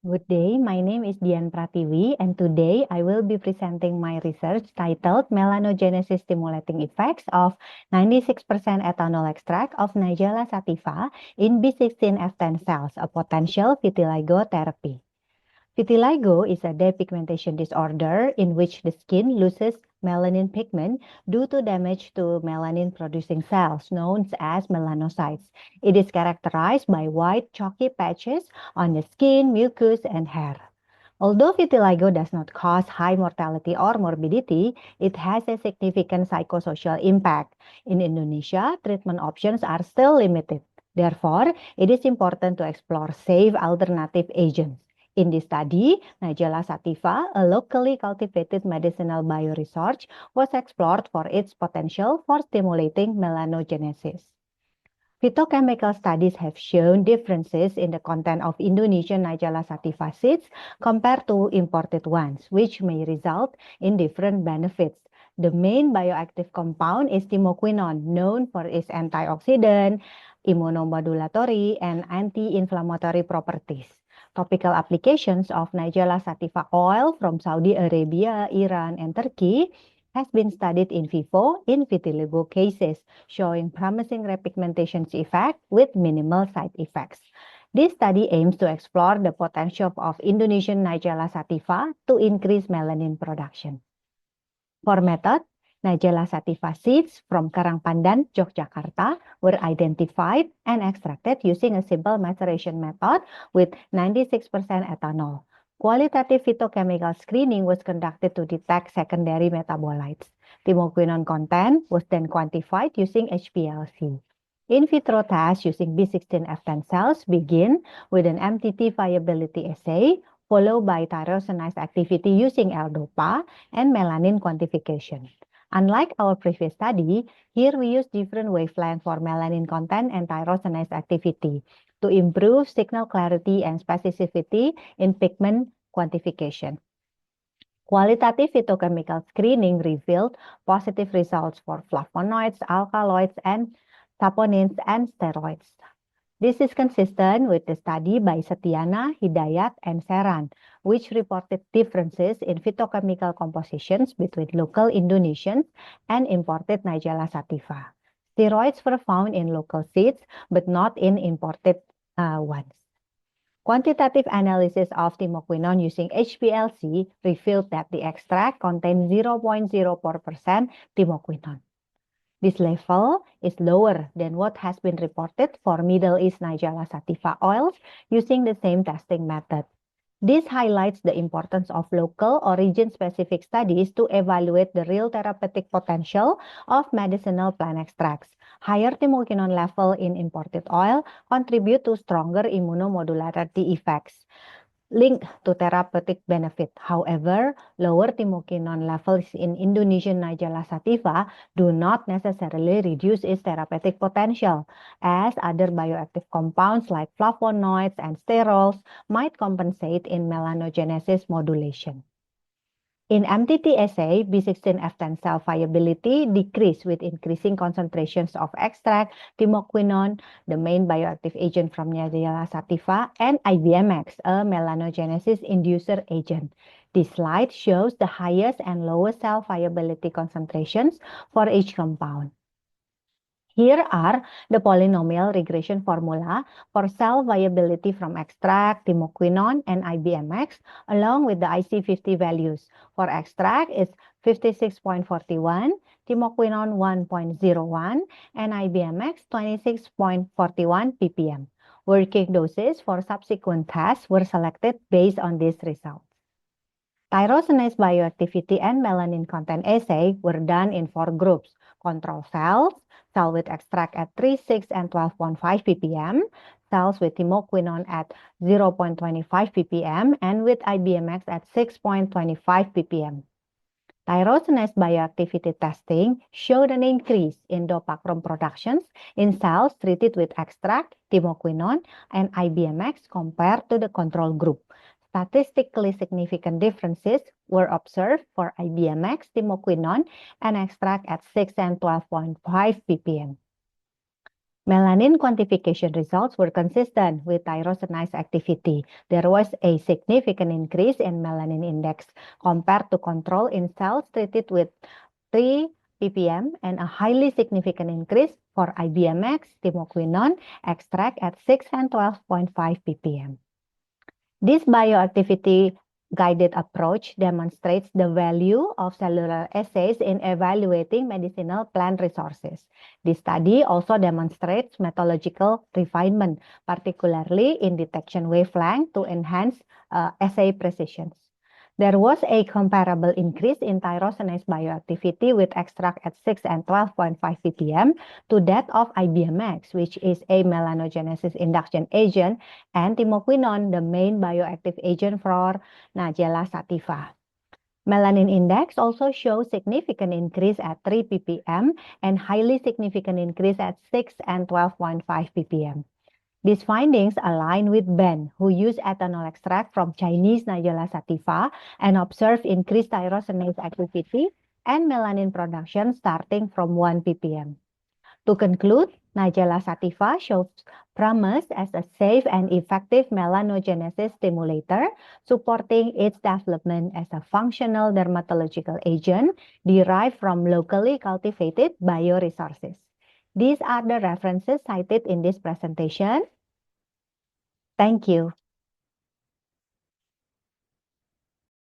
Good day, my name is Dian Pratiwi, and today I will be presenting my research titled Melanogenesis Stimulating Effects of 96% Ethanol Extract of Nigella sativa in B16F10 cells, a potential vitiligo therapy. Vitiligo is a depigmentation disorder in which the skin loses melanin pigment due to damage to melanin-producing cells known as melanocytes. It is characterized by white chalky patches on the skin, mucus, and hair. Although vitiligo does not cause high mortality or morbidity, it has a significant psychosocial impact. In Indonesia, treatment options are still limited. Therefore, it is important to explore safe alternative agents. In this study, Nigella sativa, a locally cultivated medicinal bioresource, was explored for its potential for stimulating melanogenesis. Phytochemical studies have shown differences in the content of Indonesian Nigella sativa seeds compared to imported ones, which may result in different benefits. The main bioactive compound is timoquinone, known for its antioxidant, immunomodulatory, and anti-inflammatory properties. Topical applications of Nigella sativa oil from Saudi Arabia, Iran, and Turkey has been studied in vivo in vitiligo cases, showing promising repigmentation effect with minimal side effects. This study aims to explore the potential of Indonesian Nigella sativa to increase melanin production. For method, Nigella sativa seeds from Karangpandan, Yogyakarta were identified and extracted using a simple maceration method with 96% ethanol. Qualitative phytochemical screening was conducted to detect secondary metabolites. Timoquinone content was then quantified using HPLC. In vitro tests using B16F10 cells begin with an MTT viability assay, followed by tyrosinase activity using L-DOPA and melanin quantification. Unlike our previous study, here we use different wavelength for melanin content and tyrosinase activity to improve signal clarity and specificity in pigment quantification. Qualitative phytochemical screening revealed positive results for flavonoids, alkaloids, and saponins and steroids. This is consistent with the study by Setiana, Hidayat, and Seran, which reported differences in phytochemical compositions between local Indonesians and imported Nigella sativa. Steroids were found in local seeds, but not in imported ones. Quantitative analysis of timoquinone using HPLC revealed that the extract contained 0.04% timoquinone. This level is lower than what has been reported for Middle East Nigella sativa oils using the same testing method. This highlights the importance of local origin-specific studies to evaluate the real therapeutic potential of medicinal plant extracts. Higher timoquinone level in imported oil contribute to stronger immunomodulatory effects linked to therapeutic benefit. However, lower timoquinone levels in Indonesian Nigella sativa do not necessarily reduce its therapeutic potential, as other bioactive compounds like flavonoids and sterols might compensate in melanogenesis modulation. In MTT assay, B16F10 cell viability decreased with increasing concentrations of extract, timoquinone, the main bioactive agent from Nigella sativa, and IBMX, a melanogenesis inducer agent. This slide shows the highest and lowest cell viability concentrations for each compound. Here are the polynomial regression formula for cell viability from extract, timoquinone, and IBMX, along with the IC50 values. For extract, it's 56.41, timoquinone 1.01, and IBMX 26.41 ppm. Working doses for subsequent tests were selected based on these results. Tyrosinase bioactivity and melanin content assay were done in 4 groups: control cells, cells with extract at 3, 6, and 12.5 ppm, cells with timoquinone at 0.25 ppm, and with IBMX at 6.25 ppm. Tyrosinase bioactivity testing showed an increase in dopachrome productions in cells treated with extract, timoquinone, and IBMX compared to the control group. Statistically significant differences were observed for IBMX, timoquinone, and extract at 6 and 12.5 ppm. Melanin quantification results were consistent with tyrosinase activity. There was a significant increase in melanin index compared to control in cells treated with 3 ppm and a highly significant increase for IBMX timoquinone extract at 6 and 12.5 ppm. This bioactivity guided approach demonstrates the value of cellular assays in evaluating medicinal plant resources. This study also demonstrates methodological refinement, particularly in detection wavelength to enhance assay precision. There was a comparable increase in tyrosinase bioactivity with extract at 6 and 12.5 ppm to that of IBMX, which is a melanogenesis induction agent, and timoquinone, the main bioactive agent for Nigella sativa. Melanin index also shows significant increase at 3 ppm and highly significant increase at 6 and 12.5 ppm. These findings align with Ben, who used ethanol extract from Chinese Nigella sativa and observed increased tyrosinase activity and melanin production starting from 1 ppm. To conclude, Nigella sativa shows promise as a safe and effective melanogenesis stimulator, supporting its development as a functional dermatological agent derived from locally cultivated bioresources. These are the references cited in this presentation. Thank you.